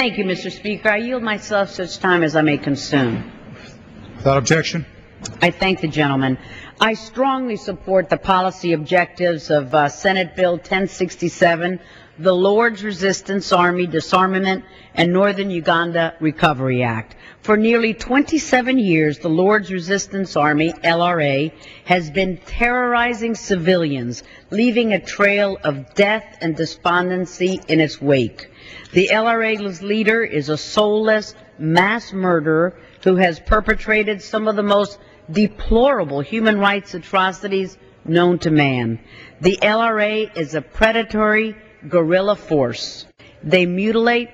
Thank you, Mr. Speaker. I yield myself such time as I may consume. Without objection. I thank the gentleman. I strongly support the policy objectives of Senate Bill 1067, the Lord's Resistance Army Disarmament and Northern Uganda Recovery Act. For nearly 27 years, the Lord's Resistance Army, LRA, has been terrorizing civilians, leaving a trail of death and despondency in its wake. The LRA's leader is a soulless mass murderer who has perpetrated some of the most deplorable human rights atrocities known to man. The LRA is a predatory guerrilla force. They mutilate,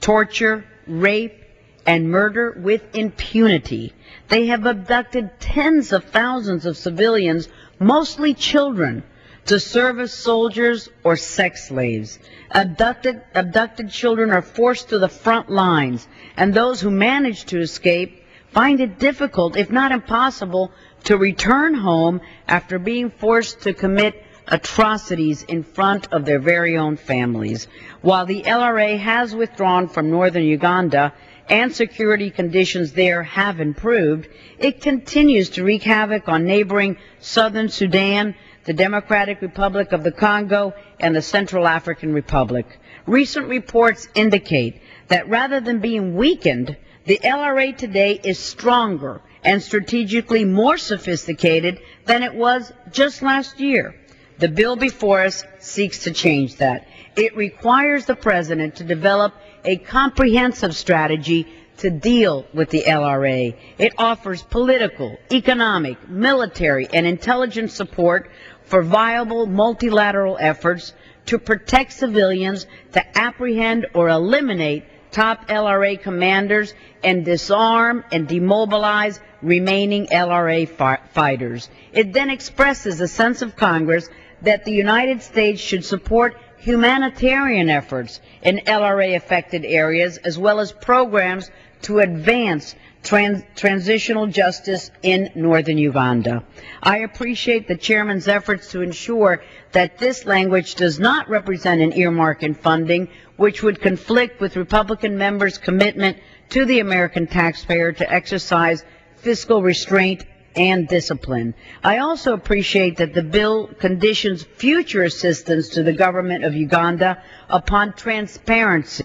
torture, rape, and murder with impunity. They have abducted tens of thousands of civilians, mostly children, to serve as soldiers or sex slaves. Abducted children are forced to the front lines, and those who manage to escape find it difficult, if not impossible, to return home after being forced to commit atrocities in front of their very own families. While the LRA has withdrawn from northern Uganda and security conditions there have improved, it continues to wreak havoc on neighboring southern Sudan, the Democratic Republic of the Congo, and the Central African Republic. Recent reports indicate that rather than being weakened, the LRA today is stronger and strategically more sophisticated than it was just last year. The bill before us seeks to change that. It requires the President to develop a comprehensive strategy to deal with the LRA. It offers political, economic, military, and intelligence support for viable multilateral efforts to protect civilians, to apprehend or eliminate top LRA commanders, and disarm and demobilize remaining LRA fighters. It then expresses a sense of Congress that the United States should support humanitarian efforts in LRA-affected areas, as well as programs to advance transitional justice in northern Uganda. I appreciate the Chairman's efforts to ensure that this language does not represent an earmark in funding, which would conflict with Republican members' commitment to the American taxpayer to exercise fiscal restraint and discipline. I also appreciate that the bill conditions future assistance to the government of Uganda upon transparency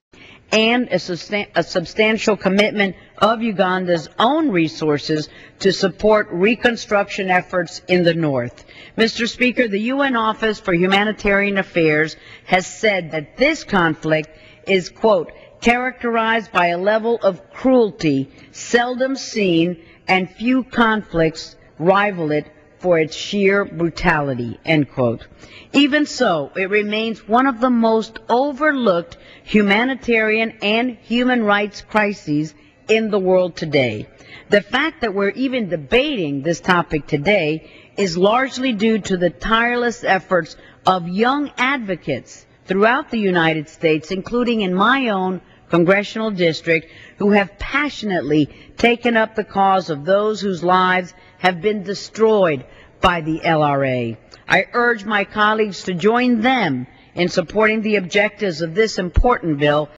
and a substantial commitment of Uganda's own resources to support reconstruction efforts in the north. Mr. Speaker, the UN Office for Humanitarian Affairs has said that this conflict is, quote, characterized by a level of cruelty seldom seen, and few conflicts rival it for its sheer brutality, end quote. Even so, it remains one of the most overlooked humanitarian and human rights crises in the world today. The fact that we're even debating this topic today is largely due to the tireless efforts of young advocates throughout the United States, including in my own congressional district, who have passionately taken up the cause of those whose lives have been destroyed by the LRA. I urge my colleagues to join them in supporting the objectives of this important bill